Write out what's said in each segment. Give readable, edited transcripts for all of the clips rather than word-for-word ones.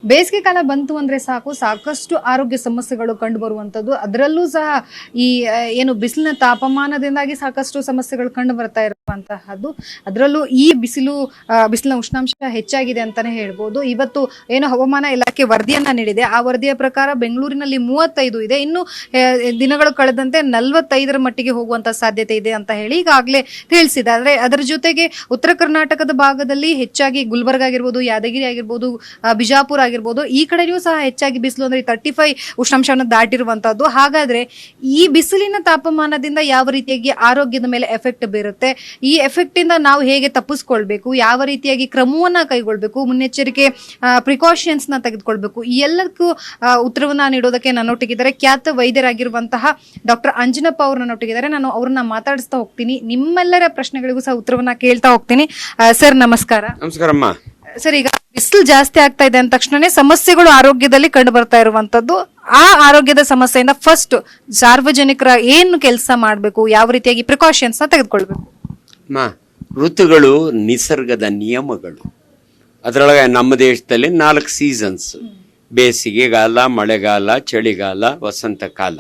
ಬೇಸಿಗೆ ಕಾಲ ಬಂತು ಅಂದ್ರೆ ಸಾಕಷ್ಟು ಆರೋಗ್ಯ ಸಮಸ್ಯೆಗಳು ಕಂಡು ಬರುವಂತದ್ದು. ಅದರಲ್ಲೂ ಸಹ ಈ ಏನು ಬಿಸಿಲಿನ ತಾಪಮಾನದಿಂದಾಗಿ ಸಾಕಷ್ಟು ಸಮಸ್ಯೆಗಳು ಕಂಡು ಬರ್ತಾ ಇರುವಂತಹದ್ದು. ಅದರಲ್ಲೂ ಈ ಬಿಸಿಲಿನ ಉಷ್ಣಾಂಶ ಹೆಚ್ಚಾಗಿದೆ ಅಂತಾನೆ ಹೇಳ್ಬೋದು. ಇವತ್ತು ಏನು ಹವಾಮಾನ ಇಲಾಖೆ ವರದಿಯನ್ನ ನೀಡಿದೆ, ಆ ವರದಿಯ ಪ್ರಕಾರ ಬೆಂಗಳೂರಿನಲ್ಲಿ 35 ಇದೆ, ಇನ್ನು ದಿನಗಳು ಕಳೆದಂತೆ 45ರ ಮಟ್ಟಿಗೆ ಹೋಗುವಂತ ಸಾಧ್ಯತೆ ಇದೆ ಅಂತ ಹೇಳಿ ಈಗಾಗಲೇ ತಿಳಿಸಿದೆ. ಆದ್ರೆ ಅದರ ಜೊತೆಗೆ ಉತ್ತರ ಕರ್ನಾಟಕದ ಭಾಗದಲ್ಲಿ ಹೆಚ್ಚಾಗಿ ಗುಲ್ಬರ್ಗ ಆಗಿರ್ಬೋದು, ಯಾದಗಿರಿ ಆಗಿರ್ಬೋದು, ಬಿಜಾಪುರ ಆಗಿರ್ಬೋದು, ಈ ಕಡೆಯೂ ಸಹ ಹೆಚ್ಚಾಗಿ ಬಿಸಿಲು ಅಂದ್ರೆ 35 ಉಷ್ಣಾಂಶವನ್ನು ದಾಟಿರುವಂತದ್ದು. ಹಾಗಾದ್ರೆ ಈ ಬಿಸಿಲಿನ ತಾಪಮಾನದಿಂದ ಯಾವ ರೀತಿಯಾಗಿ ಆರೋಗ್ಯದ ಮೇಲೆ ಎಫೆಕ್ಟ್ ಬೀರುತ್ತೆ, ಈ ಎಫೆಕ್ಟ್ ಇಂದ ನಾವು ಹೇಗೆ ತಪ್ಪಿಸ್ಕೊಳ್ಬೇಕು, ಯಾವ ರೀತಿಯಾಗಿ ಕ್ರಮವನ್ನ ಕೈಗೊಳ್ಬೇಕು, ಮುನ್ನೆಚ್ಚರಿಕೆ ಪ್ರಿಕಾಷನ್ಸ್ ನ ತೆಗೆದುಕೊಳ್ಬೇಕು, ಈ ಎಲ್ಲಕ್ಕೂ ಉತ್ತರವನ್ನ ನೀಡೋದಕ್ಕೆ ನನ್ನೊಟ್ಟಿಗಿದ್ದಾರೆ ಖ್ಯಾತ ವೈದ್ಯರಾಗಿರುವಂತಹ ಡಾಕ್ಟರ್ ಅಂಜನಪ್ಪ ಅವರು ನನ್ನೊಟ್ಟಿಗಿದ್ದಾರೆ. ನಾನು ಅವ್ರನ್ನ ಮಾತಾಡಿಸ್ತಾ ಹೋಗ್ತೀನಿ, ನಿಮ್ಮೆಲ್ಲರ ಪ್ರಶ್ನೆಗಳಿಗೂ ಸಹ ಉತ್ತರವನ್ನ ಕೇಳ್ತಾ ಹೋಗ್ತೀನಿ. ಸರ್ ನಮಸ್ಕಾರ. ನಮಸ್ಕಾರಮ್ಮ. ಸರ್, ಈಗ ಬಿಸಿಲು ಜಾಸ್ತಿ ಆಗ್ತಾ ಇದೆ ಅಂದ ತಕ್ಷಣ ಸಮಸ್ಯೆಗಳು ಆರೋಗ್ಯದಲ್ಲಿ ಕಂಡು ಬರ್ತಾ ಇರುವಂತದ್ದು. ಆ ಆರೋಗ್ಯದ ಸಮಸ್ಯೆಯಿಂದ ಫಸ್ಟ್ ಸಾರ್ವಜನಿಕರ ಏನು ಕೆಲಸ ಮಾಡಬೇಕು, ಯಾವ ರೀತಿಯಾಗಿ ಪ್ರಿಕಾಷನ್ಸ್ ನ ತೆಗೆದುಕೊಳ್ಬೇಕು? ಋತುಗಳು ನಿಸರ್ಗದ ನಿಯಮಗಳು. ಅದರೊಳಗೆ ನಮ್ಮ ದೇಶದಲ್ಲಿ 4 ಸೀಸನ್ಸ್: ಬೇಸಿಗೆಗಾಲ, ಮಳೆಗಾಲ, ಚಳಿಗಾಲ, ವಸಂತ ಕಾಲ.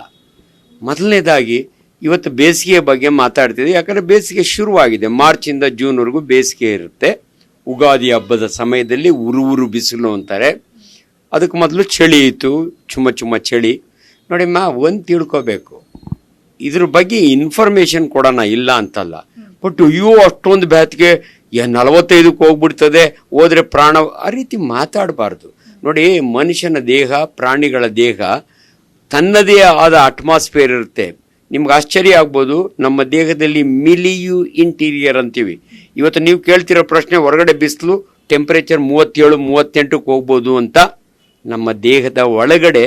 ಮೊದಲನೇದಾಗಿ ಇವತ್ತು ಬೇಸಿಗೆ ಬಗ್ಗೆ ಮಾತಾಡ್ತಿದ್ವಿ, ಯಾಕಂದರೆ ಬೇಸಿಗೆ ಶುರುವಾಗಿದೆ. ಮಾರ್ಚಿಂದ ಜೂನ್ವರೆಗೂ ಬೇಸಿಗೆ ಇರುತ್ತೆ. ಉಗಾದಿ ಹಬ್ಬದ ಸಮಯದಲ್ಲಿ ಉರು ಬಿಸಿಲು ಅಂತಾರೆ. ಅದಕ್ಕೆ ಮೊದಲು ಚಳಿ ಇತ್ತು, ಚುಮ್ಮ ಚಳಿ. ನೋಡಿಮ್ಮ, ಒಂದು ತಿಳ್ಕೋಬೇಕು, ಇದ್ರ ಬಗ್ಗೆ ಇನ್ಫಾರ್ಮೇಶನ್ ಕೊಡೋಣ, ಇಲ್ಲ ಅಂತಲ್ಲ. ಬಟ್ ಅಷ್ಟೊಂದು ಬ್ಯಾತಿಗೆ 45ಕ್ಕೆ ಹೋಗ್ಬಿಡ್ತದೆ, ಹೋದ್ರೆ ಪ್ರಾಣ, ಆ ರೀತಿ ಮಾತಾಡಬಾರ್ದು. ನೋಡಿ, ಮನುಷ್ಯನ ದೇಹ, ಪ್ರಾಣಿಗಳ ದೇಹ ತನ್ನದೇ ಆದ ಅಟ್ಮಾಸ್ಫಿಯರ್ ಇರುತ್ತೆ. ನಿಮ್ಗೆ ಆಶ್ಚರ್ಯ ಆಗ್ಬೋದು, ನಮ್ಮ ದೇಹದಲ್ಲಿ ಮಿಲಿಯು ಇಂಟೀರಿಯರ್ ಅಂತೀವಿ. ಇವತ್ತು ನೀವು ಕೇಳ್ತಿರೋ ಪ್ರಶ್ನೆ, ಹೊರಗಡೆ ಬಿಸಿಲು ಟೆಂಪರೇಚರ್ 37-38ಕ್ಕೆ ಹೋಗ್ಬೋದು ಅಂತ. ನಮ್ಮ ದೇಹದ ಒಳಗಡೆ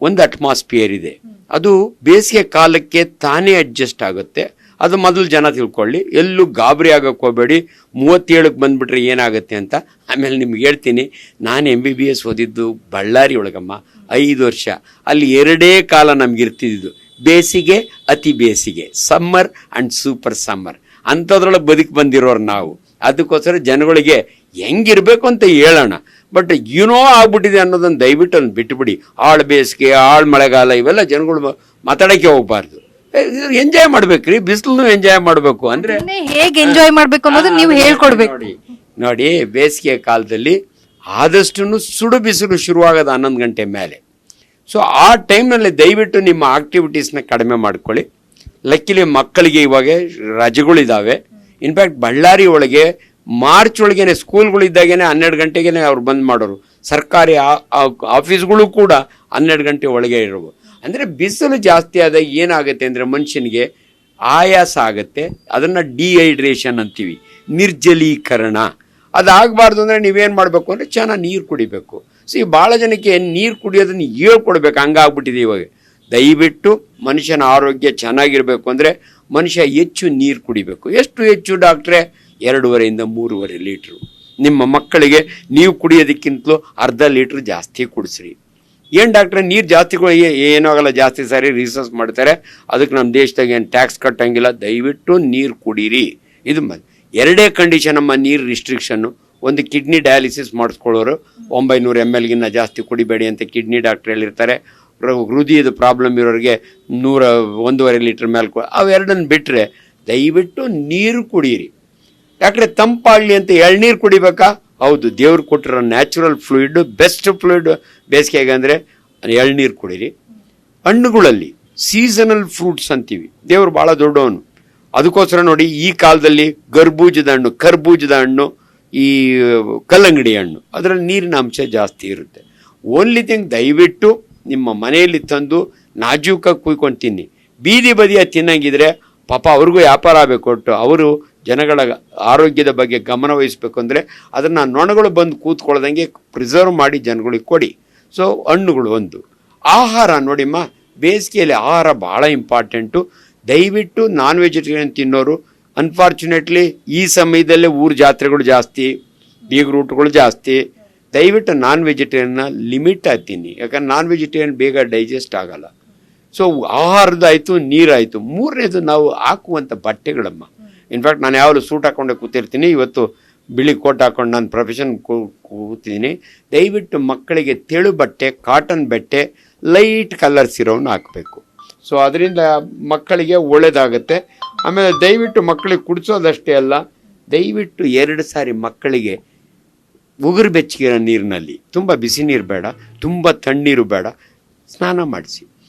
ಒಂದು ಅಟ್ಮಾಸ್ಫಿಯರ್ ಇದೆ, ಅದು ಬೇಸಿಗೆ ಕಾಲಕ್ಕೆ ತಾನೇ ಅಡ್ಜಸ್ಟ್ ಆಗುತ್ತೆ. ಅದು ಮೊದಲು ಜನ ತಿಳ್ಕೊಳ್ಳಿ, ಎಲ್ಲೂ ಗಾಬರಿ ಆಗಕ್ಕೆ ಹೋಗಬೇಡಿ. 37ಕ್ಕೆ ಬಂದುಬಿಟ್ರೆ ಏನಾಗುತ್ತೆ ಅಂತ. ಆಮೇಲೆ ನಿಮ್ಗೆ ಹೇಳ್ತೀನಿ, ನಾನು MBBS ಓದಿದ್ದು ಬಳ್ಳಾರಿ ಒಳಗಮ್ಮ, 5 ವರ್ಷ. ಅಲ್ಲಿ 2 ಕಾಲ ನಮ್ಗೆ ಇರ್ತಿದ್ದು, ಬೇಸಿಗೆ, ಅತಿ ಬೇಸಿಗೆ, ಸಮ್ಮರ್ ಆ್ಯಂಡ್ ಸೂಪರ್ ಸಮ್ಮರ್. ಅಂಥದ್ರೊಳಗೆ ಬದುಕಿ ಬಂದಿರೋರು ನಾವು. ಅದಕ್ಕೋಸ್ಕರ ಜನಗಳಿಗೆ ಹೆಂಗಿರ್ಬೇಕು ಅಂತ ಹೇಳೋಣ. ಬಟ್ ಏನೋ ಆಗ್ಬಿಟ್ಟಿದೆ ಅನ್ನೋದನ್ನು ದಯವಿಟ್ಟು ಅದನ್ನು ಬಿಟ್ಟುಬಿಡಿ. ಆಳು ಬೇಸಿಗೆ, ಆಳು ಮಳೆಗಾಲ, ಇವೆಲ್ಲ ಜನಗಳು ಮಾತಾಡೋಕ್ಕೆ ಹೋಗ್ಬಾರ್ದು. ಎಂಜಾಯ್ ಮಾಡ್ಬೇಕ್ರಿ, ಬಿಸಿಲು ಎಂಜಾಯ್ ಮಾಡಬೇಕು. ಅಂದ್ರೆ ಹೇಗೆ ಎಂಜಾಯ್ ಮಾಡ್ಬೇಕು ಅನ್ನೋದು ನೀವು ಹೇಳ್ಕೊಡ್ಬೇಕು. ನೋಡಿ, ಬೇಸಿಗೆ ಕಾಲದಲ್ಲಿ ಆದಷ್ಟು ಸುಡು ಬಿಸಿಲು ಶುರುವಾಗೋದು 11 ಗಂಟೆ ಮೇಲೆ. ಸೊ ಆ ಟೈಮ್ನಲ್ಲಿ ದಯವಿಟ್ಟು ನಿಮ್ಮ ಆಕ್ಟಿವಿಟೀಸ್ನ ಕಡಿಮೆ ಮಾಡ್ಕೊಳ್ಳಿ. ಲಕ್ಕಿಲಿ ಮಕ್ಕಳಿಗೆ ಇವಾಗ ರಜೆಗಳಿದ್ದಾವೆ. ಇನ್ಫ್ಯಾಕ್ಟ್ ಬಳ್ಳಾರಿ ಒಳಗೆ ಮಾರ್ಚ್ ಒಳಗೇನೆ ಸ್ಕೂಲ್ಗಳಿದ್ದಾಗೇನೆ 12 ಗಂಟೆಗೆ ಅವ್ರು ಬಂದ್ ಮಾಡೋರು. ಸರ್ಕಾರಿ ಆಫೀಸ್ಗಳು ಕೂಡ 12 ಗಂಟೆ ಒಳಗೆ ಇರೋವು. ಅಂದರೆ ಬಿಸಿಲು ಜಾಸ್ತಿ ಆದಾಗ ಏನಾಗುತ್ತೆ ಅಂದರೆ ಮನುಷ್ಯನಿಗೆ ಆಯಾಸ ಆಗುತ್ತೆ. ಅದನ್ನು ಡಿಹೈಡ್ರೇಷನ್ ಅಂತೀವಿ, ನಿರ್ಜಲೀಕರಣ. ಅದಾಗಬಾರ್ದು ಅಂದರೆ ನೀವೇನು ಮಾಡಬೇಕು ಅಂದರೆ ಚೆನ್ನಾಗಿ ನೀರು ಕುಡಿಬೇಕು. ಭಾಳ ಜನಕ್ಕೆ ನೀರು ಕುಡಿಯೋದನ್ನು ಹೇಳ್ಕೊಡ್ಬೇಕು, ಹಂಗಾಗ್ಬಿಟ್ಟಿದೆ ಇವಾಗ. ದಯವಿಟ್ಟು ಮನುಷ್ಯನ ಆರೋಗ್ಯ ಚೆನ್ನಾಗಿರಬೇಕು ಅಂದರೆ ಮನುಷ್ಯ ಹೆಚ್ಚು ನೀರು ಕುಡಿಬೇಕು. ಎಷ್ಟು ಹೆಚ್ಚು ಡಾಕ್ಟ್ರೇ? 2.5 - 3.5 ಲೀಟ್ರು. ನಿಮ್ಮ ಮಕ್ಕಳಿಗೆ ನೀವು ಕುಡಿಯೋದಕ್ಕಿಂತಲೂ ಅರ್ಧ ಲೀಟ್ರ್ ಜಾಸ್ತಿ ಕುಡಿಸ್ರಿ. ಏನು ಡಾಕ್ಟ್ರೆ, ನೀರು ಜಾಸ್ತಿ ಏನೂ ಆಗಲ್ಲ, ಜಾಸ್ತಿ ಸಾರಿ ರಿಸರ್ಚ್ ಮಾಡ್ತಾರೆ, ಅದಕ್ಕೆ ನಮ್ಮ ದೇಶದಾಗ ಏನು ಟ್ಯಾಕ್ಸ್ ಕಟ್ಟಂಗಿಲ್ಲ. ದಯವಿಟ್ಟು ನೀರು ಕುಡೀರಿ. ಇದು 2 ಕಂಡೀಷನ್ ಅಮ್ಮ ನೀರು ರಿಸ್ಟ್ರಿಕ್ಷನ್ನು. ಒಂದು, ಕಿಡ್ನಿ ಡಯಾಲಿಸಿಸ್ ಮಾಡಿಸ್ಕೊಳ್ಳೋರು 900 ml ಜಾಸ್ತಿ ಕುಡಿಬೇಡಿ ಅಂತ ಕಿಡ್ನಿ ಡಾಕ್ಟ್ರ್ ಹೇಳಿರ್ತಾರೆ. ಹೃದಯದ ಪ್ರಾಬ್ಲಮ್ ಇರೋರಿಗೆ 1.5 ಲೀಟ್ರ್ ಮೇಲೆ ಅವೆರಡನ್ನು ಬಿಟ್ಟರೆ ದಯವಿಟ್ಟು ನೀರು ಕುಡೀರಿ. ಯಾಕಂದರೆ ತಂಪಾಗಲಿ ಅಂತ ಎಳ್ನೀರು ಕುಡಿಬೇಕಾ? ಹೌದು, ದೇವ್ರು ಕೊಟ್ಟಿರೋ ನ್ಯಾಚುರಲ್ ಫ್ಲೂಯಿಡ್, ಬೆಸ್ಟ್ ಫ್ಲೂಯಿಡ್ ಬೇಸಿಗೆಗೆ ಅಂದರೆ ಎಳ್ನೀರು ಕುಡೀರಿ. ಹಣ್ಣುಗಳಲ್ಲಿ ಸೀಸನಲ್ ಫ್ರೂಟ್ಸ್ ಅಂತೀವಿ, ದೇವ್ರು ಭಾಳ ದೊಡ್ಡವನು. ಅದಕ್ಕೋಸ್ಕರ ನೋಡಿ, ಈ ಕಾಲದಲ್ಲಿ ಕರ್ಬೂಜದ ಹಣ್ಣು, ಈ ಕಲ್ಲಂಗಡಿ ಹಣ್ಣು, ಅದರಲ್ಲಿ ನೀರಿನ ಅಂಶ ಜಾಸ್ತಿ ಇರುತ್ತೆ. ಓನ್ಲಿ ಥಿಂಗ್, ದಯವಿಟ್ಟು ನಿಮ್ಮ ಮನೆಯಲ್ಲಿ ತಂದು ನಾಜೂಕಾಗಿ ಕುಯ್ಕೊಂಡು ತಿನ್ನಿ. ಬೀದಿ ಬದಿಯ ತಿನ್ನಂಗಿದ್ರೆ ಪಾಪ ಅವ್ರಿಗೂ ವ್ಯಾಪಾರ ಆಗಬೇಕು. ಕೊಟ್ಟು ಅವರು ಜನಗಳ ಆರೋಗ್ಯದ ಬಗ್ಗೆ ಗಮನ ವಹಿಸ್ಬೇಕು ಅಂದರೆ ಅದನ್ನು ನೊಣಗಳು ಬಂದು ಕೂತ್ಕೊಳ್ಳೋದಂಗೆ ಪ್ರಿಸರ್ವ್ ಮಾಡಿ ಜನಗಳಿಗೆ ಕೊಡಿ. ಸೊ ಹಣ್ಣುಗಳು ಒಂದು. ಆಹಾರ ನೋಡಿಮ್ಮ, ಬೇಸಿಗೆಯಲ್ಲಿ ಆಹಾರ ಭಾಳ ಇಂಪಾರ್ಟೆಂಟು. ದಯವಿಟ್ಟು ನಾನ್ ವೆಜಿಟೇರಿಯನ್ ತಿನ್ನೋರು, ಅನ್ಫಾರ್ಚುನೇಟ್ಲಿ ಈ ಸಮಯದಲ್ಲೇ ಊರು ಜಾತ್ರೆಗಳು ಜಾಸ್ತಿ, ಬೀಗ್ರೂಟ್ಗಳು ಜಾಸ್ತಿ. ದಯವಿಟ್ಟು ನಾನ್ ವೆಜಿಟೇರಿಯನ್ನ ಲಿಮಿಟ್ ಆಗಿ ತಿನ್ನಿ, ಯಾಕಂದ್ರೆ ನಾನ್ ವೆಜಿಟೇರಿಯನ್ ಬೇಗ ಡೈಜೆಸ್ಟ್ ಆಗಲ್ಲ. ಸೊ ಆಹಾರದಾಯಿತು, ನೀರಾಯಿತು. 3ನೇದು ನಾವು ಹಾಕುವಂಥ ಬಟ್ಟೆಗಳಮ್ಮ. ಇನ್ಫ್ಯಾಕ್ಟ್ ನಾನು ಯಾವಾಗಲೂ ಸೂಟ್ ಹಾಕ್ಕೊಂಡೆ ಕೂತಿರ್ತೀನಿ. ಇವತ್ತು ಬಿಳಿ ಕೋಟ್ ಹಾಕೊಂಡು ನಾನು ಪ್ರೊಫೆಷನ್ ಕೂತಿದ್ದೀನಿ. ದಯವಿಟ್ಟು ಮಕ್ಕಳಿಗೆ ತೆಳು ಬಟ್ಟೆ, ಕಾಟನ್ ಬಟ್ಟೆ, ಲೈಟ್ ಕಲರ್ಸ್ ಇರೋವನ್ನು ಹಾಕಬೇಕು. ಸೊ ಅದರಿಂದ ಮಕ್ಕಳಿಗೆ ಒಳ್ಳೆಯದಾಗುತ್ತೆ. ಆಮೇಲೆ ದಯವಿಟ್ಟು ಮಕ್ಕಳಿಗೆ ಕುಡಿಸೋದಷ್ಟೇ ಅಲ್ಲ, ದಯವಿಟ್ಟು 2 ಸಾರಿ ಮಕ್ಕಳಿಗೆ ಉಗುರು ಬೆಚ್ಚಗಿರೋ ನೀರಿನಲ್ಲಿ, ತುಂಬ ಬಿಸಿ ನೀರು ಬೇಡ, ತುಂಬ ತಣ್ಣೀರು ಬೇಡ, ಸ್ನಾನ ಮಾಡಿಸಿ.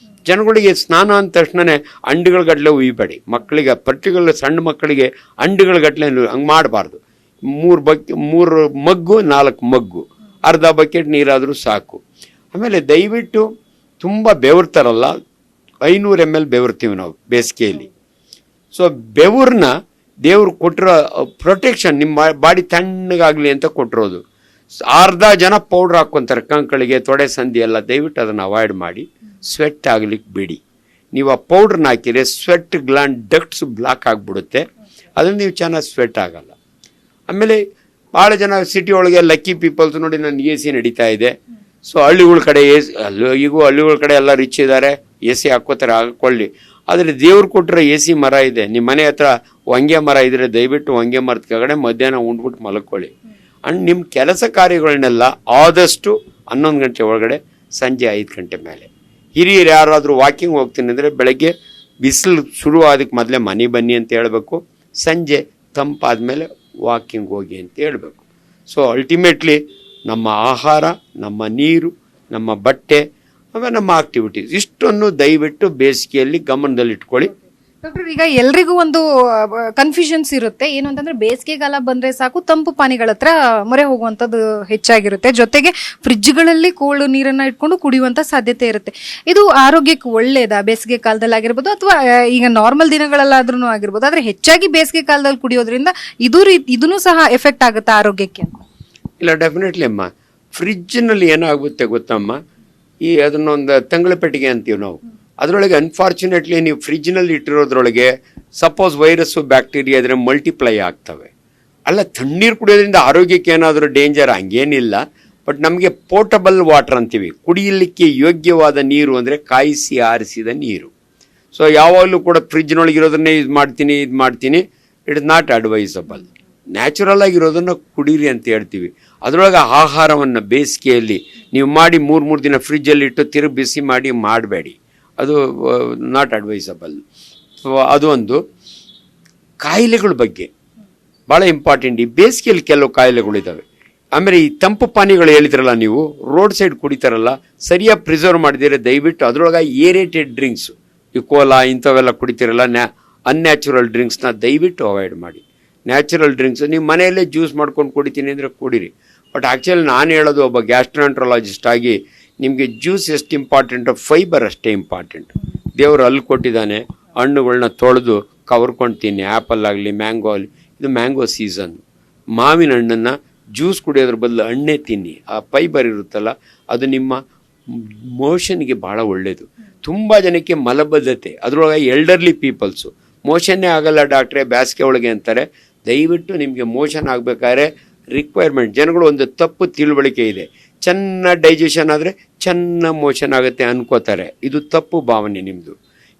ಜನಗಳಿಗೆ ಸ್ನಾನ ಅಂದ ತಕ್ಷಣವೇ ಅಂಡುಗಳ ಗಟ್ಟಲೆ ಉಯ್ಯಬೇಡಿ. ಮಕ್ಕಳಿಗೆ ಪರ್ಟಿಕ್ಯುಲರ್ ಸಣ್ಣ ಮಕ್ಕಳಿಗೆ ಅಂಡುಗಳ ಗಟ್ಟಲೆ ಹಂಗೆ ಮಾಡಬಾರ್ದು. 3 ಮಗ್ಗು 4 ಮಗ್ಗು, ಅರ್ಧ ಬಕೆಟ್ ನೀರಾದರೂ ಸಾಕು. ಆಮೇಲೆ ದಯವಿಟ್ಟು ತುಂಬ ಬೆವರ್ತಾರಲ್ಲ, 500 ml ಬೆವರ್ತೀವಿ ನಾವು ಬೇಸಿಗೆಯಲ್ಲಿ. ಸೊ ಬೆವರನ್ನ ದೇವ್ರು ಕೊಟ್ಟಿರೋ ಪ್ರೊಟೆಕ್ಷನ್, ನಿಮ್ಮ ಬಾಡಿ ತಣ್ಣಗಾಗಲಿ ಅಂತ ಕೊಟ್ಟಿರೋದು. ಅರ್ಧ ಜನ ಪೌಡ್ರ್ ಹಾಕ್ಕೊತಾರೆ ಕಂಕಳಿಗೆ, ತೊಡೆ ಸಂಧಿ ಎಲ್ಲ. ದಯವಿಟ್ಟು ಅದನ್ನು ಅವಾಯ್ಡ್ ಮಾಡಿ, ಸ್ವೆಟ್ ಆಗ್ಲಿಕ್ಕೆ ಬಿಡಿ. ನೀವು ಆ ಪೌಡ್ರನ್ನ ಹಾಕಿದ್ರೆ ಸ್ವೆಟ್ ಗ್ಲ್ಯಾಂಡ್ ಡಕ್ಟ್ಸ್ ಬ್ಲಾಕ್ ಆಗಿಬಿಡುತ್ತೆ, ಅದನ್ನು ನೀವು ಚೆನ್ನಾಗಿ ಸ್ವೆಟ್ ಆಗಲ್ಲ. ಆಮೇಲೆ ಭಾಳ ಜನ ಸಿಟಿ ಒಳಗೆ ಲಕ್ಕಿ ಪೀಪಲ್ಸ್ ನೋಡಿ, ನನ್ನ AC ನಡೀತಾ ಇದೆ. ಸೊ ಹಳ್ಳಿಗಳ ಕಡೆ ಈಗೂ ಹಳ್ಳಿಗಳ ಕಡೆ ಎಲ್ಲ ರಿಚ್ ಇದ್ದಾರೆ, AC ಹಾಕ್ಕೋತಾರೆ, ಹಾಕೊಳ್ಳಿ. ಆದರೆ ದೇವ್ರು ಕೊಟ್ಟಿರೋ AC ಮರ ಇದೆ. ನಿಮ್ಮ ಮನೆ ಹತ್ರ ಹೊಂಗೆ ಮರ ಇದ್ದರೆ ದಯವಿಟ್ಟು ಹೊಂಗೆ ಮರದ ಕೆಳಗಡೆ ಮಧ್ಯಾಹ್ನ ಉಂಡ್ಬಿಟ್ಟು ಮಲ್ಕೊಳ್ಳಿ. ಆ್ಯಂಡ್ ನಿಮ್ಮ ಕೆಲಸ ಕಾರ್ಯಗಳನ್ನೆಲ್ಲ ಆದಷ್ಟು 11 ಗಂಟೆ ಒಳಗಡೆ, ಸಂಜೆ 5 ಗಂಟೆ ಮೇಲೆ. ಹಿರಿಯರು ಯಾರಾದರೂ ವಾಕಿಂಗ್ ಹೋಗ್ತೀನಿ ಅಂದರೆ ಬೆಳಗ್ಗೆ ಬಿಸಿಲು ಶುರು ಅದಕ್ಕೆ ಮೊದಲೇ ಮನೆ ಬನ್ನಿ ಅಂತ ಹೇಳಬೇಕು, ಸಂಜೆ ತಂಪಾದ ಮೇಲೆ ವಾಕಿಂಗ್ ಹೋಗಿ ಅಂತ ಹೇಳಬೇಕು. ಸೊ ಅಲ್ಟಿಮೇಟ್ಲಿ ನಮ್ಮ ಆಹಾರ, ನಮ್ಮ ನೀರು, ನಮ್ಮ ಬಟ್ಟೆ, ಆಮೇಲೆ ನಮ್ಮ ಆಕ್ಟಿವಿಟೀಸ್, ಇಷ್ಟನ್ನು ದಯವಿಟ್ಟು ಬೇಸಿಗೆಯಲ್ಲಿ ಗಮನದಲ್ಲಿಟ್ಕೊಳ್ಳಿ. ಡಾಕ್ಟರ್, ಈಗ ಎಲ್ರಿಗೂ ಒಂದು ಕನ್ಫ್ಯೂಷನ್ಸ್ ಇರುತ್ತೆ. ಏನು ಅಂತಂದ್ರೆ ಬೇಸಿಗೆಗಾಲ ಬಂದ್ರೆ ಸಾಕು ತಂಪು ಪಾನಿಗಳ ಹತ್ರ ಮೊರೆ ಹೋಗುವಂಥದ್ದು ಹೆಚ್ಚಾಗಿರುತ್ತೆ. ಜೊತೆಗೆ ಫ್ರಿಡ್ಜ್ಗಳಲ್ಲಿ ಕೋಲ್ಡ್ ನೀರನ್ನ ಇಟ್ಕೊಂಡು ಕುಡಿಯುವಂತ ಸಾಧ್ಯತೆ ಇರುತ್ತೆ. ಇದು ಆರೋಗ್ಯಕ್ಕೆ ಒಳ್ಳೇದಾ ಬೇಸಿಗೆ ಕಾಲದಲ್ಲಿ ಆಗಿರ್ಬೋದು, ಅಥವಾ ಈಗ ನಾರ್ಮಲ್ ದಿನಗಳಲ್ಲಾದ್ರೂ ಆಗಿರ್ಬೋದು? ಆದ್ರೆ ಹೆಚ್ಚಾಗಿ ಬೇಸಿಗೆ ಕಾಲದಲ್ಲಿ ಕುಡಿಯೋದ್ರಿಂದ ಇದೂ ಸಹ ಎಫೆಕ್ಟ್ ಆಗುತ್ತೆ ಆರೋಗ್ಯಕ್ಕೆ ಅಂತ? ಇಲ್ಲ, ಡೆಫಿನೆಟ್ಲಿ ಅಮ್ಮ. ಫ್ರಿಡ್ಜ್ನಲ್ಲಿ ಏನಾಗುತ್ತೆ ಗೊತ್ತಮ್ಮ, ಅದನ್ನೊಂದು ತಂಗಳ ಪೆಟ್ಟಿಗೆ ಅಂತೀವಿ ನಾವು. ಅದರೊಳಗೆ ಅನ್ಫಾರ್ಚುನೇಟ್ಲಿ ನೀವು ಫ್ರಿಜ್ನಲ್ಲಿ ಇಟ್ಟಿರೋದ್ರೊಳಗೆ ಸಪೋಸ್ ವೈರಸ್ಸು, ಬ್ಯಾಕ್ಟೀರಿಯಾ ಇದ್ರೆ ಮಲ್ಟಿಪ್ಲೈ ಆಗ್ತವೆ. ಅಲ್ಲ, ತಣ್ಣೀರು ಕುಡಿಯೋದ್ರಿಂದ ಆರೋಗ್ಯಕ್ಕೆ ಏನಾದರೂ ಡೇಂಜರ್ ಹಂಗೇನಿಲ್ಲ. ಬಟ್ ನಮಗೆ ಪೋರ್ಟಬಲ್ ವಾಟರ್ ಅಂತೀವಿ, ಕುಡಿಯಲಿಕ್ಕೆ ಯೋಗ್ಯವಾದ ನೀರು ಅಂದರೆ ಕಾಯಿಸಿ ಆರಿಸಿದ ನೀರು. ಸೊ ಯಾವಾಗಲೂ ಕೂಡ ಫ್ರಿಜ್ನೊಳಗಿರೋದನ್ನೇ ಇದು ಮಾಡ್ತೀನಿ, it is not advisable. Natural ಆಗಿರೋದನ್ನು ಕುಡೀರಿ ಅಂತ ಹೇಳ್ತೀವಿ. ಅದರೊಳಗೆ ಆಹಾರವನ್ನು ಬೇಸಿಗೆಯಲ್ಲಿ ನೀವು ಮಾಡಿ 3 ದಿನ ಫ್ರಿಜ್ಜಲ್ಲಿ ಇಟ್ಟು ಬಿಸಿ ಮಾಡಬೇಡಿ, ಅದು ನಾಟ್ ಅಡ್ವೈಸಬಲ್. ಸೊ ಅದು ಒಂದು. ಕಾಯಿಲೆಗಳ ಬಗ್ಗೆ ಭಾಳ ಇಂಪಾರ್ಟೆಂಟ್. ಈ ಬೇಸಿಗೆಯಲ್ಲಿ ಕೆಲವು ಕಾಯಿಲೆಗಳಿದ್ದಾವೆ. ಆಮೇಲೆ ಈ ತಂಪು ಪಾನೀಯಗಳು ಹೇಳಿದ್ರಲ್ಲ ನೀವು, ರೋಡ್ ಸೈಡ್ ಕುಡಿತಾರಲ್ಲ, ಸರಿಯಾಗಿ ಪ್ರಿಸರ್ವ್ ಮಾಡಿದರೆ ದಯವಿಟ್ಟು ಅದರೊಳಗೆ ಏರೇಟೆಡ್ ಡ್ರಿಂಕ್ಸು, ಈ ಕೋಲಾ ಇಂಥವೆಲ್ಲ ಕುಡಿತಿರಲ್ಲ, ಅನ್ಯಾಚುರಲ್ ಡ್ರಿಂಕ್ಸ್ನ ದಯವಿಟ್ಟು ಅವಾಯ್ಡ್ ಮಾಡಿ. ನ್ಯಾಚುರಲ್ ಡ್ರಿಂಕ್ಸ್ ನೀವು ಮನೆಯಲ್ಲೇ ಜ್ಯೂಸ್ ಮಾಡ್ಕೊಂಡು ಕುಡಿತೀನಿ ಅಂದರೆ ಕುಡೀರಿ. ಬಟ್ ಆ್ಯಕ್ಚುಲಿ ನಾನು ಹೇಳೋದು ಒಬ್ಬ ಗ್ಯಾಸ್ಟ್ರಾಂಟ್ರಾಲಜಿಸ್ಟ್ ಆಗಿ, ನಿಮಗೆ ಜ್ಯೂಸ್ ಎಷ್ಟು ಇಂಪಾರ್ಟೆಂಟು, ಫೈಬರ್ ಅಷ್ಟೇ ಇಂಪಾರ್ಟೆಂಟ್. ದೇವರು ಅಲ್ಲಿ ಕೊಟ್ಟಿದ್ದಾನೆ, ಹಣ್ಣುಗಳನ್ನ ತೊಳೆದು ಕವರ್ಕೊಂಡು ತಿನ್ನಿ. ಆ್ಯಪಲ್ ಆಗಲಿ, ಮ್ಯಾಂಗೋ ಆಗಲಿ, ಇದು ಮ್ಯಾಂಗೋ ಸೀಸನ್. ಮಾವಿನ ಹಣ್ಣನ್ನು ಜ್ಯೂಸ್ ಕುಡಿಯೋದ್ರ ಬದಲು ಹಣ್ಣೇ ತಿನ್ನಿ. ಆ ಫೈಬರ್ ಇರುತ್ತಲ್ಲ, ಅದು ನಿಮ್ಮ ಮೋಷನ್ಗೆ ಭಾಳ ಒಳ್ಳೆಯದು. ತುಂಬ ಜನಕ್ಕೆ ಮಲಬದ್ಧತೆ, ಅದರೊಳಗೆ ಎಲ್ಡರ್ಲಿ ಪೀಪಲ್ಸು ಮೋಷನ್ನೇ ಆಗಲ್ಲ ಡಾಕ್ಟ್ರೇ ಬೇಸಿಗೆ ಒಳಗೆ ಅಂತಾರೆ. ದಯವಿಟ್ಟು ನಿಮಗೆ ಮೋಷನ್ ಆಗಬೇಕಾದ್ರೆ ರಿಕ್ವೈರ್ಮೆಂಟ್, ಜನಗಳು ಒಂದು ತಪ್ಪು ತಿಳುವಳಿಕೆ ಇದೆ. ಚೆನ್ನಾಗಿ ಡೈಜೆಷನ್ ಆದರೆ ಚೆನ್ನಾಗಿ ಮೋಷನ್ ಆಗುತ್ತೆ ಅನ್ಕೋತಾರೆ. ಇದು ತಪ್ಪು ಭಾವನೆ ನಿಮ್ಮದು.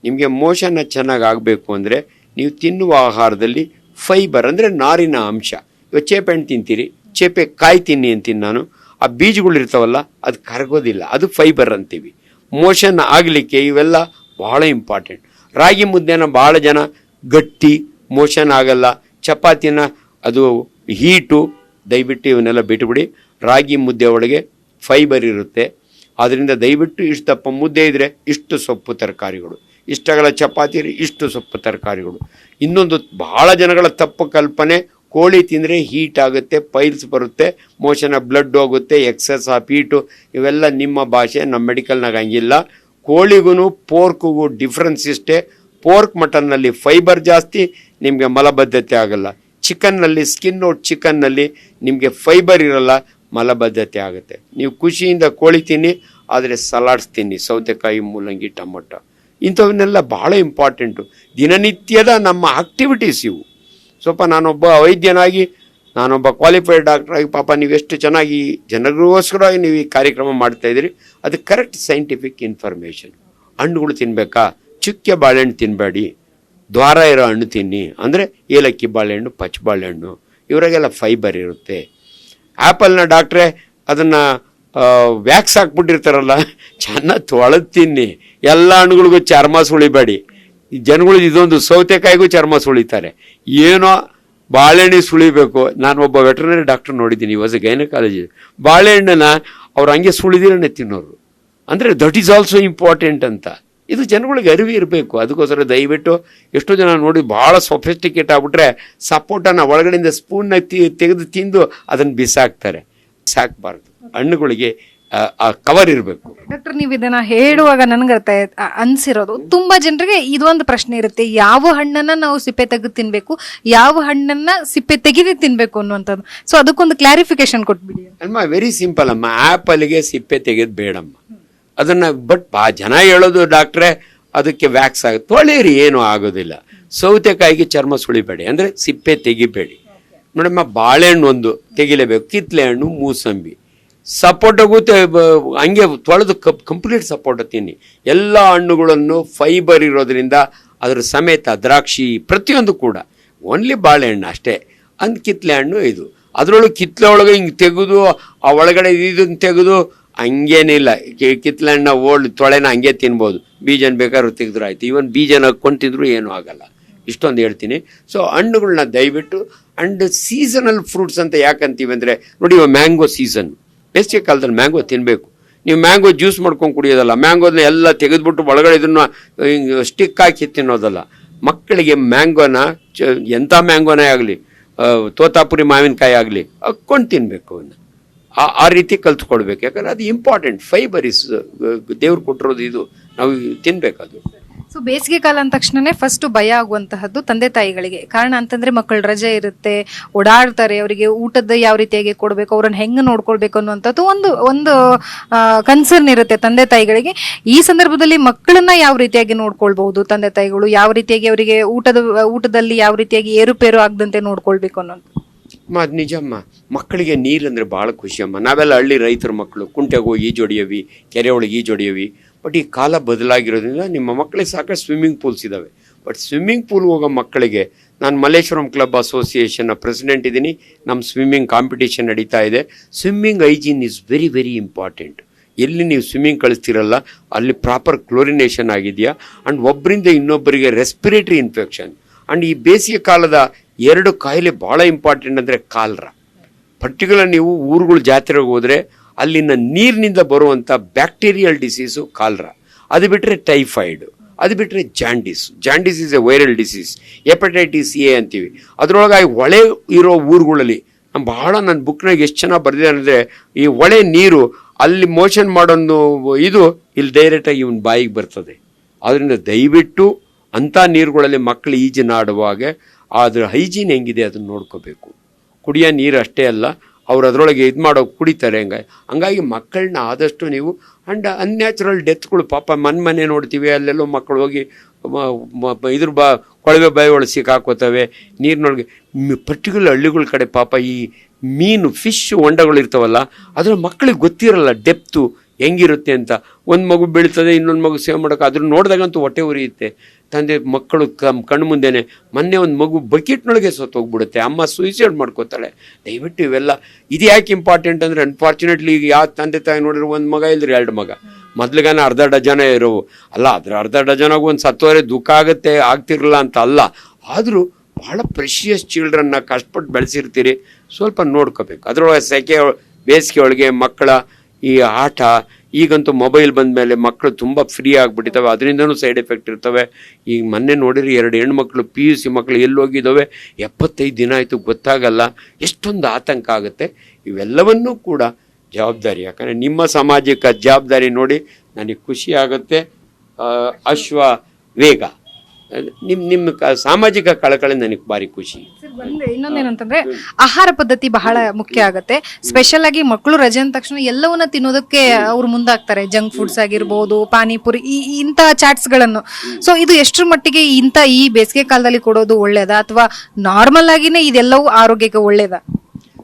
ನಿಮಗೆ ಮೋಷನ್ನ ಚೆನ್ನಾಗಿ ಆಗಬೇಕು ಅಂದರೆ ನೀವು ತಿನ್ನುವ ಆಹಾರದಲ್ಲಿ ಫೈಬರ್ ಅಂದರೆ ನಾರಿನ ಅಂಶ. ಇವಾಗ ಚೇಪೆ ಹಣ್ಣು ತಿಂತೀರಿ, ಚೇಪೆ ಕಾಯಿ ತಿನ್ನಿ ಅಂತೀನಿ ನಾನು. ಆ ಬೀಜಗಳು ಇರ್ತಾವಲ್ಲ, ಅದು ಕರಗೋದಿಲ್ಲ, ಅದು ಫೈಬರ್ ಅಂತೀವಿ. ಮೋಷನ್ ಆಗಲಿಕ್ಕೆ ಇವೆಲ್ಲ ಭಾಳ ಇಂಪಾರ್ಟೆಂಟ್. ರಾಗಿ ಮುದ್ದೆನ ಭಾಳ ಜನ ಗಟ್ಟಿ, ಮೋಷನ್ ಆಗಲ್ಲ. ಚಪಾತಿನ ಅದು ಹೀಟು, ದಯವಿಟ್ಟು ಇವನ್ನೆಲ್ಲ ಬಿಟ್ಟುಬಿಡಿ. ರಾಗಿ ಮುದ್ದೆ ಒಳಗೆ ಫೈಬರ್ ಇರುತ್ತೆ. ಆದ್ದರಿಂದ ದಯವಿಟ್ಟು ಇಷ್ಟು ದಪ್ಪ ಮುದ್ದೆ ಇದ್ದರೆ ಇಷ್ಟು ಸೊಪ್ಪು ತರಕಾರಿಗಳು, ಇಷ್ಟಗಳ ಚಪಾತಿ ಇಷ್ಟು ಸೊಪ್ಪು ತರಕಾರಿಗಳು. ಇನ್ನೊಂದು ಭಾಳ ಜನಗಳ ತಪ್ಪು ಕಲ್ಪನೆ, ಕೋಳಿ ತಿಂದರೆ ಹೀಟ್ ಆಗುತ್ತೆ, ಪೈಲ್ಸ್ ಬರುತ್ತೆ, ಮೋಷನ್ ಬ್ಲಡ್ ಹೋಗುತ್ತೆ, ಎಕ್ಸಸ್ ಆಫ್ ಹೀಟು. ಇವೆಲ್ಲ ನಿಮ್ಮ ಭಾಷೆ, ನಮ್ಮ ಮೆಡಿಕಲ್ನಾಗ ಹಂಗಿಲ್ಲ. ಕೋಳಿಗೂ ಪೋರ್ಕ್ಗೂ ಡಿಫ್ರೆನ್ಸ್ ಇಷ್ಟೇ. ಪೋರ್ಕ್ ಮಟನ್ನಲ್ಲಿ ಫೈಬರ್ ಜಾಸ್ತಿ, ನಿಮಗೆ ಮಲಬದ್ಧತೆ ಆಗಲ್ಲ. ಚಿಕನ್ನಲ್ಲಿ, ಸ್ಕಿನ್ ಔಟ್ ಚಿಕನ್ನಲ್ಲಿ ನಿಮಗೆ ಫೈಬರ್ ಇರಲ್ಲ, ಮಲಬದ್ಧತೆ ಆಗುತ್ತೆ. ನೀವು ಖುಷಿಯಿಂದ ಕೋಳಿ ತಿನ್ನಿ, ಆದರೆ ಸಲಾಡ್ಸ್ ತಿನ್ನಿ, ಸೌತೆಕಾಯಿ, ಮೂಲಂಗಿ, ಟೊಮೊಟೊ, ಇಂಥವನ್ನೆಲ್ಲ ಭಾಳ ಇಂಪಾರ್ಟೆಂಟು. ದಿನನಿತ್ಯದ ನಮ್ಮ ಆಕ್ಟಿವಿಟೀಸ್ ಇವು. ಸ್ವಲ್ಪ ನಾನೊಬ್ಬ ವೈದ್ಯನಾಗಿ, ನಾನೊಬ್ಬ ಕ್ವಾಲಿಫೈಡ್ ಡಾಕ್ಟ್ರಾಗಿ, ಪಾಪ ನೀವೆಷ್ಟು ಚೆನ್ನಾಗಿ ಜನರಿಗೋಸ್ಕರವಾಗಿ ನೀವು ಈ ಕಾರ್ಯಕ್ರಮ ಮಾಡ್ತಾಯಿದ್ದೀರಿ. ಅದು ಕರೆಕ್ಟ್ ಸೈಂಟಿಫಿಕ್ ಇನ್ಫಾರ್ಮೇಷನ್. ಹಣ್ಣುಗಳು ತಿನ್ನಬೇಕಾ? ಚುಕ್ಕೆ ಬಾಳೆಹಣ್ಣು ತಿನ್ನಬೇಡಿ, ದ್ವಾರ ಇರೋ ಹಣ್ಣು ತಿನ್ನಿ. ಅಂದರೆ ಏಲಕ್ಕಿ ಬಾಳೆಹಣ್ಣು, ಪಚ್ಚ ಬಾಳೆಹಣ್ಣು, ಇವರಾಗೆಲ್ಲ ಫೈಬರ್ ಇರುತ್ತೆ. ಆ್ಯಪಲ್ನ ಡಾಕ್ಟ್ರೆ ಅದನ್ನು ವ್ಯಾಕ್ಸ್ ಹಾಕ್ಬಿಟ್ಟಿರ್ತಾರಲ್ಲ, ಚೆನ್ನಾಗಿ ತೊಳೆದು ತಿನ್ನಿ. ಎಲ್ಲ ಹಣ್ಣುಗಳಿಗೂ ಚರ್ಮ ಸುಳಿಬೇಡಿ. ಈ ಜನಗಳು ಇದೊಂದು ಸೌತೆಕಾಯಿಗೂ ಚರ್ಮ ಸುಳಿತಾರೆ. ಏನೋ ಬಾಳೆಹಣ್ಣು ಸುಳಿಬೇಕು. ನಾನು ಒಬ್ಬ ವೆಟರ್ನರಿ ಡಾಕ್ಟರ್ ನೋಡಿದ್ದೀನಿ, ವಾಸ್ ಎ ಗೈನಕಾಲಜಿ. ಬಾಳೆಹಣ್ಣನ್ನ ಅವ್ರು ಹಂಗೆ ಸುಳಿದಿರನ್ನೇ ತಿನ್ನೋರು. ಅಂದರೆ ದಟ್ ಈಸ್ ಆಲ್ಸೋ ಇಂಪಾರ್ಟೆಂಟ್ ಅಂತ. ಇದು ಜನಗಳಿಗೆ ಅರಿವು ಇರಬೇಕು. ಅದಕ್ಕೋಸ್ಕರ ದಯವಿಟ್ಟು ಎಷ್ಟೋ ಜನ ನೋಡಿ ಭಾಳ ಸೊಫಿಸ್ಟಿಕೇಟ್ ಆಗ್ಬಿಟ್ರೆ ಸಪೋಟನ ಒಳಗಡೆಯಿಂದ ಸ್ಪೂನ್ನ ತೆಗೆದು ತಿಂದು ಅದನ್ನು ಬಿಸಾಕ್ತಾರೆ. ಸಾಕಬಾರ್ದು. ಹಣ್ಣುಗಳಿಗೆ ಆ ಕವರ್ ಇರಬೇಕು. ಡಾಕ್ಟರ್, ನೀವು ಇದನ್ನ ಹೇಳುವಾಗ ನನ್ಗೆ ಅನ್ಸಿರೋದು, ತುಂಬಾ ಜನರಿಗೆ ಇದೊಂದು ಪ್ರಶ್ನೆ ಇರುತ್ತೆ, ಯಾವ ಹಣ್ಣನ್ನ ನಾವು ಸಿಪ್ಪೆ ತೆಗೆದು ತಿನ್ಬೇಕು, ಯಾವ ಹಣ್ಣನ್ನ ಸಿಪ್ಪೆ ತೆಗೆದು ತಿನ್ಬೇಕು ಅನ್ನುವಂಥದ್ದು. ಸೊ ಅದಕ್ಕೊಂದು ಕ್ಲಾರಿಫಿಕೇಶನ್ ಕೊಟ್ಬಿಡಿ ಅಮ್ಮ. ವೆರಿ ಸಿಂಪಲ್ ಅಮ್ಮ. ಆ್ಯಪಲ್ಗೆ ಸಿಪ್ಪೆ ತೆಗೆದು ಬೇಡಮ್ಮ ಅದನ್ನ. ಬಟ್ ಜನ ಹೇಳೋದು ಡಾಕ್ಟ್ರೆ ಅದಕ್ಕೆ ವ್ಯಾಕ್ಸ್ ಆಗುತ್ತೆ. ತೊಳೆಯಿರಿ, ಏನೂ ಆಗೋದಿಲ್ಲ. ಸೌತೆಕಾಯಿಗೆ ಚರ್ಮ ಸುಳಿಬೇಡಿ, ಅಂದರೆ ಸಿಪ್ಪೆ ತೆಗಿಬೇಡಿ ನೋಡಮ್ಮ. ಬಾಳೆಹಣ್ಣು ಒಂದು ತೆಗಿಲೇಬೇಕು, ಕಿತ್ಲೆ ಹಣ್ಣು, ಮೂಸಂಬಿ, ಸಪೋಟಗೂ ಹಂಗೆ ತೊಳೆದು ಕಂಪ್ಲೀಟ್ ಸಪೋಟ ತಿನ್ನಿ. ಎಲ್ಲ ಹಣ್ಣುಗಳನ್ನು ಫೈಬರ್ ಇರೋದ್ರಿಂದ ಅದರ ಸಮೇತ ದ್ರಾಕ್ಷಿ ಪ್ರತಿಯೊಂದು ಕೂಡ. ಓನ್ಲಿ ಬಾಳೆಹಣ್ಣು ಅಷ್ಟೇ. ಕಿತ್ಲೆ ಹಣ್ಣು ಇದು, ಅದರೊಳಗೆ ಕಿತ್ಲೆ ಒಳಗೆ ಹಿಂಗೆ ತೆಗೆದು ಆ ಒಳಗಡೆ ಇದನ್ನು ತೆಗೆದು ಹಂಗೇನಿಲ್ಲ. ಕಿತ್ಲೆ ಹಣ್ಣ ತೊಳೆನ ಹಂಗೆ ತಿನ್ಬೋದು, ಬೀಜನ ಬೇಕಾದ್ರೂ ತೆಗೆದ್ರು ಆಯ್ತು. ಈವನ್ ಬೀಜನ ಹಾಕ್ಕೊಂಡು ತಿಂದರೂ ಏನೂ ಆಗಲ್ಲ. ಇಷ್ಟೊಂದು ಹೇಳ್ತೀನಿ. ಸೊ ಹಣ್ಣುಗಳನ್ನ ದಯವಿಟ್ಟು, ಅಂಡ್ ಸೀಸನಲ್ ಫ್ರೂಟ್ಸ್ ಅಂತ ಯಾಕಂತೀವಿ ಅಂದರೆ ನೋಡಿ, ಇವಾಗ ಮ್ಯಾಂಗೋ ಸೀಸನ್, ಬೇಸಿಗೆ ಕಾಲದಲ್ಲಿ ಮ್ಯಾಂಗೋ ತಿನ್ನಬೇಕು. ನೀವು ಮ್ಯಾಂಗೋ ಜ್ಯೂಸ್ ಮಾಡ್ಕೊಂಡು ಕುಡಿಯೋದಲ್ಲ, ಮ್ಯಾಂಗೋದನ್ನ ಎಲ್ಲ ತೆಗೆದುಬಿಟ್ಟು ಒಳಗಡೆ ಇದನ್ನು ಹಿಂಗೆ ಸ್ಟಿಕ್ ಹಾಕಿ ತಿನ್ನೋದಲ್ಲ. ಮಕ್ಕಳಿಗೆ ಮ್ಯಾಂಗೋನ ಎಂಥ ಮ್ಯಾಂಗೋನೇ ಆಗಲಿ, ತೋತಾಪುರಿ ಮಾವಿನಕಾಯಿ ಆಗಲಿ ಹಾಕ್ಕೊಂಡು ತಿನ್ನಬೇಕು. ಅವನ್ನ ಆ ರೀತಿ ಕಲ್ತ್ಕೊಳ್ಬೇಕು. ಯಾಕಂದರೆ ಅದು ಇಂಪಾರ್ಟೆಂಟ್. ಫೈಬರ್ ಇಸ್ ದೇವ್ರು ಕೊಟ್ಟಿರೋದು, ಇದು ನಾವು ತಿನ್ಬೇಕದು. ಸೊ ಬೇಸಿಗೆ ಕಾಲ ಅಂದ ತಕ್ಷಣನೇ ಫಸ್ಟ್ ಭಯ ಆಗುವಂತಹದ್ದು ತಂದೆ ತಾಯಿಗಳಿಗೆ. ಕಾರಣ ಅಂತಂದ್ರೆ ಮಕ್ಕಳು ರಜೆ ಇರುತ್ತೆ, ಓಡಾಡ್ತಾರೆ, ಅವರಿಗೆ ಊಟದ ಯಾವ ರೀತಿಯಾಗಿ ಕೊಡಬೇಕು, ಅವ್ರನ್ನ ಹೆಂಗೆ ನೋಡ್ಕೊಳ್ಬೇಕು ಅನ್ನುವಂಥದ್ದು ಒಂದು ಕನ್ಸರ್ನ್ ಇರುತ್ತೆ ತಂದೆ ತಾಯಿಗಳಿಗೆ. ಈ ಸಂದರ್ಭದಲ್ಲಿ ಮಕ್ಕಳನ್ನ ಯಾವ ರೀತಿಯಾಗಿ ನೋಡ್ಕೊಳ್ಬಹುದು ತಂದೆ ತಾಯಿಗಳು, ಯಾವ ರೀತಿಯಾಗಿ ಅವರಿಗೆ ಊಟದಲ್ಲಿ ಯಾವ ರೀತಿಯಾಗಿ ಏರುಪೇರು ಆಗದಂತೆ ನೋಡ್ಕೊಳ್ಬೇಕು ಅನ್ನೋದು. ಅದು ನಿಜಮ್ಮ. ಮಕ್ಕಳಿಗೆ ನೀರಂದರೆ ಭಾಳ ಖುಷಿಯಮ್ಮ. ನಾವೆಲ್ಲ ಹಳ್ಳಿ ರೈತರ ಮಕ್ಕಳು, ಕುಂಟೆಗೆ ಹೋಗಿ ಈಜೊಡಿಯವಿ, ಕೆರೆ ಒಳಗೆ ಈಜೊಡಿಯವಿ. ಬಟ್ ಈ ಕಾಲ ಬದಲಾಗಿರೋದ್ರಿಂದ ನಿಮ್ಮ ಮಕ್ಕಳಿಗೆ ಸಾಕಷ್ಟು ಸ್ವಿಮ್ಮಿಂಗ್ ಪೂಲ್ಸ್ ಇದ್ದಾವೆ. ಬಟ್ ಸ್ವಿಮ್ಮಿಂಗ್ ಪೂಲ್ ಹೋಗೋ ಮಕ್ಕಳಿಗೆ, ನಾನು ಮಲ್ಲೇಶ್ವರಂ ಕ್ಲಬ್ ಅಸೋಸಿಯೇಷನ್ನ ಪ್ರೆಸಿಡೆಂಟ್ ಇದ್ದೀನಿ. ನಮ್ಮ ಸ್ವಿಮ್ಮಿಂಗ್ ಕಾಂಪಿಟೇಷನ್ ನಡೀತಾ ಇದೆ. Swimming hygiene is very very important. ಎಲ್ಲಿ ನೀವು ಸ್ವಿಮ್ಮಿಂಗ್ ಕಳಿಸ್ತಿರಲ್ಲ ಅಲ್ಲಿ ಪ್ರಾಪರ್ ಕ್ಲೋರಿನೇಷನ್ ಆಗಿದೆಯಾ, ಆ್ಯಂಡ್ ಒಬ್ಬರಿಂದ ಇನ್ನೊಬ್ಬರಿಗೆ ರೆಸ್ಪಿರೇಟರಿ ಇನ್ಫೆಕ್ಷನ್. ಆ್ಯಂಡ್ ಈ ಬೇಸಿಗೆ ಕಾಲದ 2 ಕಾಯಿಲೆ ಭಾಳ ಇಂಪಾರ್ಟೆಂಟ್ ಅಂದರೆ ಕಾಲ್ರ. ಪರ್ಟಿಕ್ಯುಲರ್ ನೀವು ಊರುಗಳು ಜಾತ್ರೆಗೆ ಹೋದರೆ ಅಲ್ಲಿನ ನೀರಿನಿಂದ ಬರುವಂಥ ಬ್ಯಾಕ್ಟೀರಿಯಲ್ ಡಿಸೀಸು ಕಾಲ್ರ. ಅದು ಬಿಟ್ಟರೆ ಟೈಫಾಯ್ಡು, ಅದು ಬಿಟ್ಟರೆ jaundice is A viral disease. Hepatitis A ಅಂತೀವಿ. ಅದರೊಳಗಾಗಿ ಹೊಳೆ ಇರೋ ಊರುಗಳಲ್ಲಿ ನನ್ನ ಬುಕ್ನಾಗ ಎಷ್ಟು ಚೆನ್ನಾಗಿ ಬರೆದಿದೆ ಅಂದರೆ, ಈ ಹೊಳೆ ನೀರು ಅಲ್ಲಿ ಮೋಷನ್ ಮಾಡೋದು ಇದು ಇಲ್ಲಿ ಡೈರೆಕ್ಟಾಗಿ ಇವನ್ ಬಾಯಿಗೆ ಬರ್ತದೆ. ಆದ್ದರಿಂದ ದಯವಿಟ್ಟು ಅಂಥ ನೀರುಗಳಲ್ಲಿ ಮಕ್ಕಳು ಈಜಿನಾಡುವಾಗ ಅದ್ರ ಹೈಜೀನ್ ಹೆಂಗಿದೆ ಅದನ್ನು ನೋಡ್ಕೋಬೇಕು. ಕುಡಿಯೋ ನೀರು ಅಷ್ಟೇ ಅಲ್ಲ, ಅವ್ರು ಅದರೊಳಗೆ ಇದು ಮಾಡೋ ಕುಡಿತಾರೆ. ಹಂಗಾಗಿ ಮಕ್ಕಳನ್ನ ಆದಷ್ಟು ನೀವು, ಆ್ಯಂಡ್ ಅನ್ಯಾಚುರಲ್ ಡೆತ್ಗಳು ಪಾಪ ಮನೆ ನೋಡ್ತೀವಿ, ಅಲ್ಲೆಲ್ಲೋ ಮಕ್ಕಳು ಹೋಗಿ ಕೊಳವೆ ಬಾಯಿ ಒಳಗೆ ಸಿಕ್ಕಾಕೋತವೆ ನೀರಿನೊಳಗೆ. ಪರ್ಟಿಕ್ಯುಲರ್ ಹಳ್ಳಿಗಳ ಕಡೆ ಪಾಪ ಈ ಮೀನು ಫಿಶ್ ಹೊಂಡಗಳು ಇರ್ತಾವಲ್ಲ, ಅದ್ರ ಮಕ್ಕಳಿಗೆ ಗೊತ್ತಿರಲ್ಲ ಡೆಪ್ತು ಹೆಂಗಿರುತ್ತೆ ಅಂತ. ಒಂದು ಮಗು ಬೀಳ್ತದೆ, ಇನ್ನೊಂದು ಮಗು ಸೇವ್ ಮಾಡೋಕೆ ಅದ್ರ ನೋಡಿದಾಗಂತೂ ಹೊಟ್ಟೆ ಉರಿಯುತ್ತೆ. ತಂದೆ ಮಕ್ಕಳು ಕಣ್ಣು ಮುಂದೆನೆ ಮೊನ್ನೆ ಒಂದು ಮಗು ಬಕೆಟ್ನೊಳಗೆ ಸತ್ತೋಗ್ಬಿಡುತ್ತೆ, ಅಮ್ಮ ಸೂಸೈಡ್ ಮಾಡ್ಕೋತಾಳೆ. ದಯವಿಟ್ಟು ಇವೆಲ್ಲ ಇದು ಯಾಕೆ ಇಂಪಾರ್ಟೆಂಟ್ ಅಂದರೆ, ಅನ್ಫಾರ್ಚುನೇಟ್ಲಿ ಈಗ ಯಾವ ತಂದೆ ತಾಯಿ ನೋಡಿದ್ರೆ ಒಂದು ಮಗ ಇಲ್ದ್ರೆ 2 ಮಗ, ಮೊದ್ಲಿಗಾನ ಅರ್ಧ ಡಜನ ಇರೋವು ಅಲ್ಲ. ಅದ್ರ ಅರ್ಧ ಡಜನಾಗ ಒಂದು ಸತ್ತೋರೆ ದುಃಖ ಆಗುತ್ತೆ, ಆಗ್ತಿರಲ್ಲ ಅಂತ ಅಲ್ಲ. ಆದರೂ ಭಾಳ ಪ್ರೆಷಿಯಸ್ ಚಿಲ್ಡ್ರನ್ನ ಕಷ್ಟಪಟ್ಟು ಬೆಳೆಸಿರ್ತೀರಿ, ಸ್ವಲ್ಪ ನೋಡ್ಕೋಬೇಕು. ಅದರೊಳಗೆ ಬೇಸಿಗೆ ಒಳಗೆ ಮಕ್ಕಳ ಈ ಆಟ, ಈಗಂತೂ ಮೊಬೈಲ್ ಬಂದ ಮೇಲೆ ಮಕ್ಕಳು ತುಂಬ ಫ್ರೀ ಆಗಿಬಿಟ್ಟಿದ್ದಾವೆ, ಅದರಿಂದನೂ ಸೈಡ್ ಎಫೆಕ್ಟ್ ಇರ್ತವೆ. ಈಗ ಮೊನ್ನೆ ನೋಡಿರಿ 2 ಹೆಣ್ಮಕ್ಳು PUC ಮಕ್ಕಳು ಎಲ್ಲೋಗಿದ್ದಾವೆ, 75 ದಿನ ಆಯಿತು, ಗೊತ್ತಾಗಲ್ಲ. ಎಷ್ಟೊಂದು ಆತಂಕ ಆಗುತ್ತೆ. ಇವೆಲ್ಲವನ್ನೂ ಕೂಡ ಜವಾಬ್ದಾರಿ, ಯಾಕಂದರೆ ನಿಮ್ಮ ಸಾಮಾಜಿಕ ಜವಾಬ್ದಾರಿ ನೋಡಿ ನನಗೆ ಖುಷಿ ಆಗುತ್ತೆ. ವೇಗ ನಿಮ್ಮ ಸಾಮಾಜಿಕ ಕಳಕಳಿ ನನಗೆ ಭಾರಿ ಖುಷಿ. ಇನ್ನೊಂದೇನಂತಂದ್ರೆ ಆಹಾರ ಪದ್ಧತಿ ಬಹಳ ಮುಖ್ಯ ಆಗುತ್ತೆ. ಸ್ಪೆಷಲ್ ಆಗಿ ಮಕ್ಕಳು ರಜೆ ಅಂದ ತಕ್ಷಣ ಎಲ್ಲವನ್ನ ತಿನ್ನೋದಕ್ಕೆ ಅವ್ರು ಮುಂದಾಗ್ತಾರೆ. ಜಂಕ್ ಫುಡ್ಸ್ ಆಗಿರ್ಬೋದು, ಪಾನಿಪುರಿ, ಇಂತಹ ಚಾಟ್ಸ್ ಗಳನ್ನು. ಸೊ ಇದು ಎಷ್ಟರ ಮಟ್ಟಿಗೆ ಈ ಬೇಸಿಗೆ ಕಾಲದಲ್ಲಿ ಕೊಡೋದು ಒಳ್ಳೇದಾ, ಅಥವಾ ನಾರ್ಮಲ್ ಆಗಿನೇ ಇದೆಲ್ಲವೂ ಆರೋಗ್ಯಕ್ಕೆ ಒಳ್ಳೇದಾ?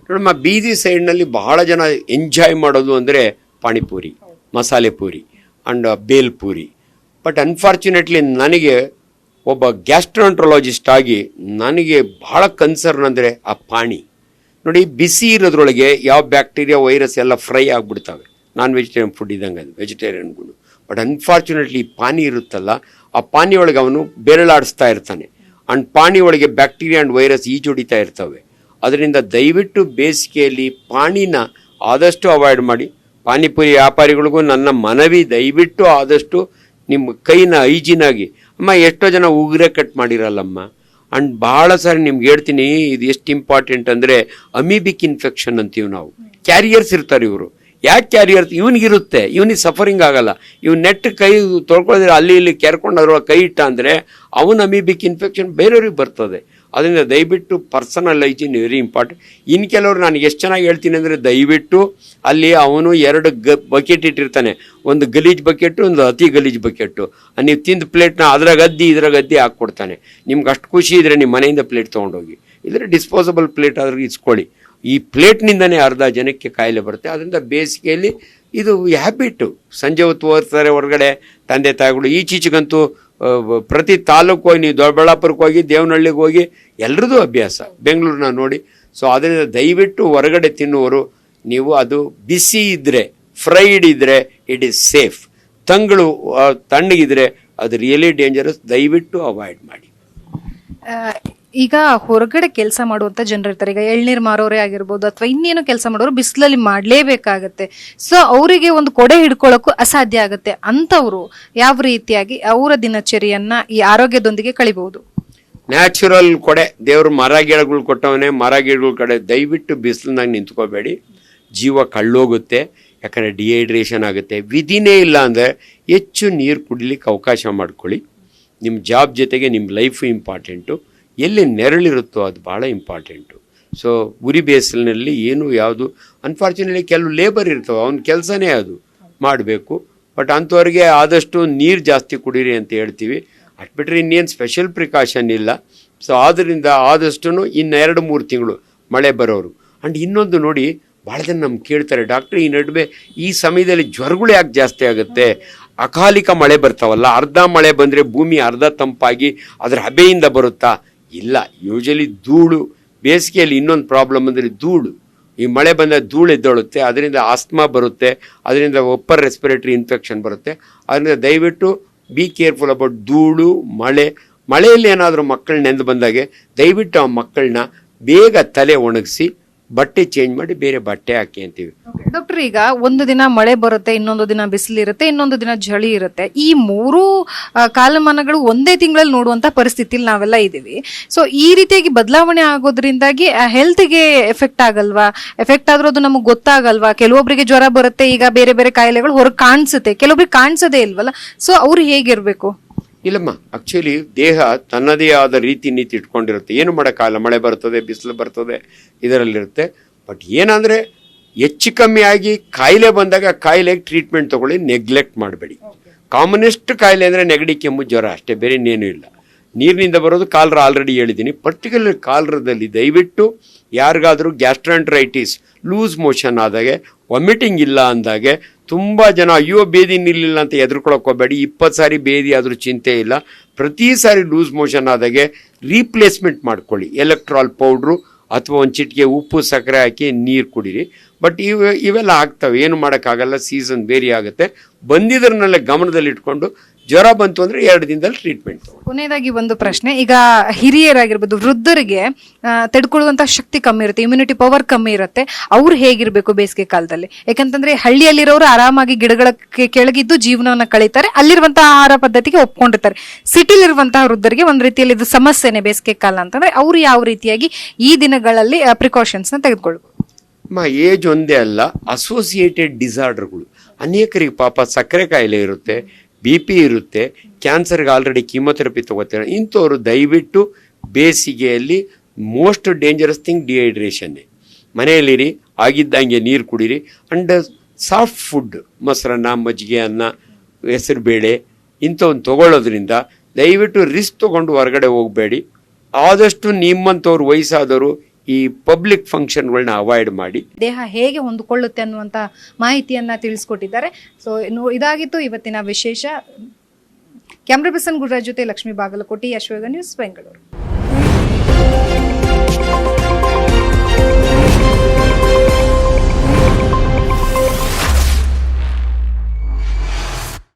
ನೋಡಮ್ಮ, ಬೀದಿ ಸೈಡ್ನಲ್ಲಿ ಬಹಳ ಜನ ಎಂಜಾಯ್ ಮಾಡೋದು ಅಂದರೆ ಪಾನಿಪುರಿ, ಮಸಾಲೆ ಪೂರಿ ಆ್ಯಂಡ್ ಬೇಲ್ಪೂರಿ. ಬಟ್ ಅನ್ಫಾರ್ಚುನೇಟ್ಲಿ ನನಗೆ ಒಬ್ಬ ಗ್ಯಾಸ್ಟ್ರಾಂಟ್ರಾಲಜಿಸ್ಟ್ ಆಗಿ ನನಗೆ ಭಾಳ ಕನ್ಸರ್ನ್ ಅಂದರೆ ಆ ನೋಡಿ ಬಿಸಿ ಇರೋದ್ರೊಳಗೆ ಯಾವ ಬ್ಯಾಕ್ಟೀರಿಯಾ ವೈರಸ್ ಎಲ್ಲ ಫ್ರೈ ಆಗಿಬಿಡ್ತವೆ. ನಾನ್ ವೆಜಿಟೇರಿಯನ್ ಫುಡ್ ಇದ್ದಂಗೆ ಅದು ವೆಜಿಟೇರಿಯನ್ಗೂ. ಬಟ್ ಅನ್ಫಾರ್ಚುನೇಟ್ಲಿ ಪಾನಿ ಇರುತ್ತಲ್ಲ, ಆ ಪಾನಿ ಒಳಗೆ ಅವನು ಬೆರಳಾಡಿಸ್ತಾ ಇರ್ತಾನೆ. ಅಂಡ್ ಪಾನಿ ಒಳಗೆ ಬ್ಯಾಕ್ಟೀರಿಯಾ ಆ್ಯಂಡ್ ವೈರಸ್ ಈಜೊಡಿತಾ ಇರ್ತವೆ. ಅದರಿಂದ ದಯವಿಟ್ಟು ಬೇಸಿಗೆಯಲ್ಲಿ ಪಾನಿನ ಆದಷ್ಟು ಅವಾಯ್ಡ್ ಮಾಡಿ. ಪಾನಿಪುರಿ ವ್ಯಾಪಾರಿಗಳಿಗೂ ನನ್ನ ಮನವಿ, ದಯವಿಟ್ಟು ಆದಷ್ಟು ನಿಮ್ಮ ಕೈನ ಹೈಜೀನಾಗಿ. ಅಮ್ಮ ಎಷ್ಟೋ ಜನ ಉಗುರೇ ಕಟ್ ಮಾಡಿರಲ್ಲಮ್ಮ. ಅಂಡ್ ಭಾಳ ಸಾರಿ ನಿಮ್ಗೆ ಹೇಳ್ತೀನಿ, ಇದು ಎಷ್ಟು ಇಂಪಾರ್ಟೆಂಟ್ ಅಂದರೆ ಅಮೀಬಿಕ್ ಇನ್ಫೆಕ್ಷನ್ ಅಂತೀವಿ ನಾವು. ಕ್ಯಾರಿಯರ್ಸ್ ಇರ್ತಾರೆ ಇವರು. ಯಾಕೆ ಕ್ಯಾರಿಯರ್ಸ್? ಇವನಿಗಿರುತ್ತೆ, ಇವನಿಗೆ ಸಫರಿಂಗ್ ಆಗಲ್ಲ. ಇವ್ನು ನೆಟ್ ಕೈ ತೊಳ್ಕೊಳ್ಳೋದ್ರೆ ಅಲ್ಲಿ ಇಲ್ಲಿ ಕೆರ್ಕೊಂಡು ಅದ್ರೊಳಗೆ ಕೈ ಇಟ್ಟ ಅಂದರೆ ಅವನ ಅಮೀಬಿಕ್ ಇನ್ಫೆಕ್ಷನ್ ಬೇರೆಯವ್ರಿಗೆ ಬರ್ತದೆ. ಅದರಿಂದ ದಯವಿಟ್ಟು ಪರ್ಸನಲ್ ಹೈಜೀನ್ ವೆರಿ ಇಂಪಾರ್ಟೆಂಟ್. ಇನ್ನು ಕೆಲವರು ನಾನು ಎಷ್ಟು ಚೆನ್ನಾಗಿ ಹೇಳ್ತೀನಿ ಅಂದರೆ, ದಯವಿಟ್ಟು ಅಲ್ಲಿ ಅವನು 2 ಬಕೆಟ್ ಇಟ್ಟಿರ್ತಾನೆ. ಒಂದು ಗಲೀಜ್ ಬಕೆಟು, ಒಂದು ಅತಿ ಗಲೀಜ್ ಬಕೆಟು. ನೀವು ತಿಂದ ಪ್ಲೇಟ್ನ ಇದ್ರಾಗದ್ದಿ ಹಾಕ್ಕೊಡ್ತಾನೆ. ನಿಮ್ಗೆ ಅಷ್ಟು ಖುಷಿ ಇದ್ದರೆ ನಿಮ್ಮ ಮನೆಯಿಂದ ಪ್ಲೇಟ್ ತೊಗೊಂಡೋಗಿ, ಇದ್ರೆ ಡಿಸ್ಪೋಸಬಲ್ ಪ್ಲೇಟ್ ಆದ್ರೂ ಇಸ್ಕೊಳ್ಳಿ. ಈ ಪ್ಲೇಟ್ನಿಂದನೇ ಅರ್ಧ ಜನಕ್ಕೆ ಕಾಯಿಲೆ ಬರುತ್ತೆ. ಅದರಿಂದ ಬೇಸಿಗೆಯಲ್ಲಿ ಇದು ಹ್ಯಾಬಿಟ್ಟು. ಸಂಜೆ ಹೊತ್ತು ಹೋಗ್ತಾರೆ ಹೊರಗಡೆ ತಂದೆ ತಾಯಿಗಳು. ಈಚೀಚೆಗಂತೂ ಪ್ರತಿ ತಾಲೂಕು ಹೋಗಿ, ನೀವು ದೊಡ್ಡಬಳ್ಳಾಪುರಕ್ಕೆ ಹೋಗಿ, ದೇವನಹಳ್ಳಿಗೆ ಹೋಗಿ, ಎಲ್ಲರದ್ದು ಅಭ್ಯಾಸ, ಬೆಂಗಳೂರನ್ನ ನೋಡಿ. ಸೊ ಅದರಿಂದ ದಯವಿಟ್ಟು ಹೊರಗಡೆ ತಿನ್ನುವರು ನೀವು ಅದು ಬಿಸಿ ಇದ್ದರೆ, ಫ್ರೈಡ್ ಇದ್ದರೆ ಇಟ್ ಈಸ್ ಸೇಫ್. ತಣ್ಣಗಿದ್ರೆ ಅದು ರಿಯಲಿ ಡೇಂಜರಸ್. ದಯವಿಟ್ಟು ಅವಾಯ್ಡ್ ಮಾಡಿ. ಈಗ ಹೊರಗಡೆ ಕೆಲಸ ಮಾಡುವಂತ ಜನರು ಇರ್ತಾರೆ. ಈಗ ಎಳ್ನೀರು ಮಾರೋರೇ ಆಗಿರ್ಬೋದು, ಅಥವಾ ಇನ್ನೇನು ಕೆಲಸ ಮಾಡೋರು ಬಿಸಿಲಲ್ಲಿ ಮಾಡಲೇಬೇಕಾಗತ್ತೆ. ಸೊ ಅವರಿಗೆ ಒಂದು ಕೊಡೆ ಹಿಡ್ಕೊಳ್ಳೋಕ್ಕೂ ಅಸಾಧ್ಯ ಆಗುತ್ತೆ. ಅಂಥವ್ರು ಯಾವ ರೀತಿಯಾಗಿ ಅವರ ದಿನಚರಿಯನ್ನ ಈ ಆರೋಗ್ಯದೊಂದಿಗೆ ಕಳಿಬಹುದು? ನ್ಯಾಚುರಲ್ ಕೊಡೆ, ದೇವ್ರು ಮರ ಗಿಡಗಳು ಕೊಟ್ಟವನೇ. ಮರ ಗಿಡಗಳ ಕಡೆ ದಯವಿಟ್ಟು ಬಿಸಿಲಿನಾಗ ನಿಂತ್ಕೋಬೇಡಿ. ಜೀವ ಕಳ್ಳೋಗುತ್ತೆ. ಯಾಕಂದರೆ ಡಿಹೈಡ್ರೇಷನ್ ಆಗುತ್ತೆ. ವಿಧಿನೇ ಇಲ್ಲ ಅಂದರೆ ಹೆಚ್ಚು ನೀರು ಕುಡಿಲಿಕ್ಕೆ ಅವಕಾಶ ಮಾಡ್ಕೊಳ್ಳಿ. ನಿಮ್ಮ ಜಾಬ್ ಜೊತೆಗೆ ನಿಮ್ಮ ಲೈಫು ಇಂಪಾರ್ಟೆಂಟು. ಎಲ್ಲಿ ನೆರಳಿರುತ್ತೋ ಅದು ಭಾಳ ಇಂಪಾರ್ಟೆಂಟು. ಸೊ ಉರಿ ಬೇಸಿಲಿನಲ್ಲಿ ಯಾವುದು ಅನ್ಫಾರ್ಚುನೇಟ್ಲಿ ಕೆಲವು ಲೇಬರ್ ಇರ್ತವೆ, ಅವ್ನ ಕೆಲಸನೇ ಅದು ಮಾಡಬೇಕು. ಬಟ್ ಅಂಥವ್ರಿಗೆ ಆದಷ್ಟು ನೀರು ಜಾಸ್ತಿ ಕುಡೀರಿ ಅಂತ ಹೇಳ್ತೀವಿ. ಅಟ್ಬಿಟ್ರೆ ಇನ್ನೇನು ಸ್ಪೆಷಲ್ ಪ್ರಿಕಾಷನ್ ಇಲ್ಲ. ಸೊ ಆದ್ದರಿಂದ ಆದಷ್ಟು ಇನ್ನು 2-3 ತಿಂಗಳು ಮಳೆ ಬರೋರು. ಆ್ಯಂಡ್ ಇನ್ನೊಂದು ನೋಡಿ, ಭಾಳ ಜನ ನಮ್ಗೆ ಕೇಳ್ತಾರೆ, ಡಾಕ್ಟ್ರ್ ಈ ನಡುವೆ ಈ ಸಮಯದಲ್ಲಿ ಜ್ವರಗಳು ಯಾಕೆ ಜಾಸ್ತಿ ಆಗುತ್ತೆ? ಅಕಾಲಿಕ ಮಳೆ ಬರ್ತಾವಲ್ಲ, ಅರ್ಧ ಮಳೆ ಬಂದರೆ ಭೂಮಿ ಅರ್ಧ ತಂಪಾಗಿ ಅದರ ಹಬೆಯಿಂದ ಬರುತ್ತಾ? ಇಲ್ಲ. ಯೂಶಲಿ ಧೂಳು. ಬೇಸಿಗೆಯಲ್ಲಿ ಇನ್ನೊಂದು ಪ್ರಾಬ್ಲಮ್ ಅಂದರೆ ಧೂಳು. ಈ ಮಳೆ ಬಂದ ಧೂಳು ಎದ್ದೊಳುತ್ತೆ, ಅದರಿಂದ ಆಸ್ಮಾ ಬರುತ್ತೆ, ಅದರಿಂದ ಅಪ್ಪರ್ ರೆಸ್ಪಿರೇಟರಿ ಇನ್ಫೆಕ್ಷನ್ ಬರುತ್ತೆ. ಅದರಿಂದ ದಯವಿಟ್ಟು ಬಿ ಕೇರ್ಫುಲ್ ಅಬೌಟ್ ಧೂಳು, ಮಳೆಯಲ್ಲಿ ಏನಾದರೂ ಮಕ್ಕಳು ನೆಂದು ಬಂದಾಗೆ ದಯವಿಟ್ಟು ಆ ಮಕ್ಕಳನ್ನ ಬೇಗ ತಲೆ ಒಣಗಿಸಿ ಬಟ್ಟೆ ಚೇಂಜ್ ಮಾಡಿ ಬೇರೆ ಬಟ್ಟೆ ಹಾಕಿ ಅಂತೀವಿ. ಡಾಕ್ಟರ್, ಈಗ ಒಂದು ದಿನ ಮಳೆ ಬರುತ್ತೆ, ಇನ್ನೊಂದು ದಿನ ಬಿಸಿಲಿರುತ್ತೆ, ಇನ್ನೊಂದು ದಿನ ಚಳಿ ಇರುತ್ತೆ. ಈ 3 ಕಾಲಮಾನಗಳು ಒಂದೇ ತಿಂಗಳಲ್ಲಿ ನೋಡುವಂತ ಪರಿಸ್ಥಿತಿಲಿ ನಾವೆಲ್ಲ ಇದ್ದೀವಿ. ಸೊ ಈ ರೀತಿಯಾಗಿ ಬದಲಾವಣೆ ಆಗೋದ್ರಿಂದಾಗಿ ಹೆಲ್ತ್ಗೆ ಎಫೆಕ್ಟ್ ಆಗಲ್ವಾ? ಎಫೆಕ್ಟ್ ಆದ್ರೂ ಅದು ನಮಗೆ ಗೊತ್ತಾಗಲ್ವಾ? ಕೆಲವೊಬ್ಬರಿಗೆ ಜ್ವರ ಬರುತ್ತೆ, ಈಗ ಬೇರೆ ಬೇರೆ ಕಾಯಿಲೆಗಳು ಹೊರಗೆ ಕಾಣಿಸುತ್ತೆ, ಕೆಲವೊಬ್ರಿಗೆ ಕಾಣಿಸೋದೇ ಇಲ್ವಲ್ಲ. ಸೊ ಅವ್ರು ಹೇಗಿರ್ಬೇಕು? ಇಲ್ಲಮ್ಮ, ಆ್ಯಕ್ಚುಲಿ ದೇಹ ತನ್ನದೇ ಆದ ರೀತಿ ನೀತಿ ಇಟ್ಕೊಂಡಿರುತ್ತೆ. ಏನು ಮಾಡೋಕ್ಕಾಗಲ್ಲ. ಮಳೆ ಬರ್ತದೆ, ಬಿಸಿಲು ಬರ್ತದೆ, ಇದರಲ್ಲಿರುತ್ತೆ. ಬಟ್ ಏನಂದರೆ ಹೆಚ್ಚು ಕಮ್ಮಿ ಆಗಿ ಕಾಯಿಲೆ ಬಂದಾಗ ಕಾಯಿಲೆಗೆ ಟ್ರೀಟ್ಮೆಂಟ್ ತೊಗೊಳ್ಳಿ, ನೆಗ್ಲೆಕ್ಟ್ ಮಾಡಬೇಡಿ. ಕಾಮನೆಸ್ಟ್ ಕಾಯಿಲೆ ಅಂದರೆ ನೆಗಡಿ, ಕೆಮ್ಮು, ಜ್ವರ ಅಷ್ಟೇ, ಬೇರೆ ಇನ್ನೇನು ಇಲ್ಲ. ನೀರಿನಿಂದ ಬರೋದು ಕಾಲರ ಆಲ್ರೆಡಿ ಹೇಳಿದ್ದೀನಿ. ಪರ್ಟಿಕ್ಯುಲರ್ ಕಾಲರದಲ್ಲಿ ದಯವಿಟ್ಟು ಯಾರಿಗಾದರೂ ಗ್ಯಾಸ್ಟ್ರಾಂಟ್ರೈಟಿಸ್, ಲೂಸ್ ಮೋಷನ್ ಆದಾಗೆ, ವಾಮಿಟಿಂಗ್ ಇಲ್ಲ ಅಂದಾಗೆ ತುಂಬ ಜನ ಅಯ್ಯೋ ಬೇದಿ ನಿಲ್ಲಿಲ್ಲ ಅಂತ ಎದುರ್ಕೊಳಕ್ಕೆ ಹೋಗಬೇಡಿ. 20 ಸಾರಿ ಬೇದಿ ಆದರೂ ಚಿಂತೆ ಇಲ್ಲ. ಪ್ರತಿ ಸಾರಿ ಲೂಸ್ ಮೋಷನ್ ಆದಾಗೆ ರೀಪ್ಲೇಸ್ಮೆಂಟ್ ಮಾಡ್ಕೊಳ್ಳಿ. ಎಲೆಕ್ಟ್ರಾಲ್ ಪೌಡ್ರು ಅಥವಾ ಒಂದು ಚಿಟಿಕೆ ಉಪ್ಪು, ಸಕ್ಕರೆ ಹಾಕಿ ನೀರು ಕುಡೀರಿ. ಬಟ್ ಇವೆಲ್ಲ ಆಗ್ತವೆ, ಏನು ಮಾಡೋಕ್ಕಾಗಲ್ಲ. ಸೀಸನ್ ಬೇರೆ ಆಗುತ್ತೆ. ಬಂದಿದ್ರನ್ನೆಲ್ಲ ಗಮನದಲ್ಲಿ ಇಟ್ಕೊಂಡು ಜ್ವರ ಬಂತು ಅಂದರೆ 2 ದಿನದಲ್ಲಿ ಟ್ರೀಟ್ಮೆಂಟ್. ಕೊನೆಯದಾಗಿ ಒಂದು ಪ್ರಶ್ನೆ. ಈಗ ಹಿರಿಯರಾಗಿರ್ಬೋದು, ವೃದ್ಧರಿಗೆ ತಡ್ಕೊಳ್ಳುವಂತ ಶಕ್ತಿ ಕಮ್ಮಿ ಇರುತ್ತೆ, ಇಮ್ಯುನಿಟಿ ಪವರ್ ಕಮ್ಮಿ ಇರುತ್ತೆ. ಅವ್ರು ಹೇಗಿರ್ಬೇಕು ಬೇಸಿಗೆ ಕಾಲದಲ್ಲಿ? ಯಾಕಂತಂದ್ರೆ ಹಳ್ಳಿಯಲ್ಲಿರೋರು ಆರಾಮಾಗಿ ಗಿಡಗಳ ಕೆಳಗಿದ್ದು ಜೀವನವನ್ನ ಕಳೀತಾರೆ, ಅಲ್ಲಿರುವಂತಹ ಆಹಾರ ಪದ್ಧತಿಗೆ ಒಪ್ಕೊಂಡಿರ್ತಾರೆ. ಸಿಟಿಲಿರುವಂತಹ ವೃದ್ಧರಿಗೆ ಒಂದ್ ರೀತಿಯಲ್ಲಿ ಇದು ಸಮಸ್ಯೆನೆ ಬೇಸಿಗೆ ಕಾಲ ಅಂತಂದ್ರೆ. ಅವ್ರು ಯಾವ ರೀತಿಯಾಗಿ ಈ ದಿನಗಳಲ್ಲಿ ಪ್ರಿಕಾಷನ್ಸ್ ನ ತೆಗೆದುಕೊಳ್ಬೇಕು? ಏಜ್ ಒಂದೇ ಅಲ್ಲ, ಅಸೋಸಿಯೇಟೆಡ್ ಡಿಸಾರ್ಡರ್ಗಳು ಅನೇಕರಿಗೆ ಪಾಪ ಸಕ್ಕರೆ ಕಾಯಿಲೆ ಇರುತ್ತೆ, BP ಇರುತ್ತೆ, ಕ್ಯಾನ್ಸರ್ಗೆ ಆಲ್ರೆಡಿ ಕೀಮೊಥೆರಪಿ ತಗೋತಾರೆ. ಇಂಥವ್ರು ದಯವಿಟ್ಟು ಬೇಸಿಗೆಯಲ್ಲಿ ಮೋಸ್ಟ್ ಡೇಂಜರಸ್ ಥಿಂಗ್ ಡಿಹೈಡ್ರೇಷನ್ನೇ. ಮನೆಯಲ್ಲಿರಿ, ಆಗಿದ್ದಂಗೆ ನೀರು ಕುಡೀರಿ. ಅಂಡ್ ಸಾಫ್ಟ್ ಫುಡ್, ಮೊಸರನ್ನ, ಮಜ್ಜಿಗೆ ಅನ್ನ, ಹೆಸರುಬೇಳೆ ಇಂಥವನ್ನು ತಗೊಳ್ಳೋದ್ರಿಂದ ದಯವಿಟ್ಟು ರಿಸ್ಕ್ ತೊಗೊಂಡು ಹೊರಗಡೆ ಹೋಗಬೇಡಿ. ಆದಷ್ಟು ನಿಮ್ಮಂಥವ್ರು ವಯಸ್ಸಾದವರು ಈ ಪಬ್ಲಿಕ್ ಫಂಕ್ಷನ್ಗಳನ್ನ ಅವಾಯ್ಡ್ ಮಾಡಿ. ದೇಹ ಹೇಗೆ ಹೊಂದಿಕೊಳ್ಳುತ್ತೆ ಅನ್ನುವಂಥ ಮಾಹಿತಿಯನ್ನ ತಿಳಿಸ್ಕೊಟ್ಟಿದ್ದಾರೆ. ಸೊ ಇದಾಗಿತ್ತು ಇವತ್ತಿನ ವಿಶೇಷ. ಕ್ಯಾಮ್ರಾ ಪರ್ಸನ್ ಗುರುರಾಜ್ ಜೊತೆ ಲಕ್ಷ್ಮೀ ಬಾಗಲಕೋಟೆ, ಯಶ್ವೇಗ ನ್ಯೂಸ್, ಬೆಂಗಳೂರು.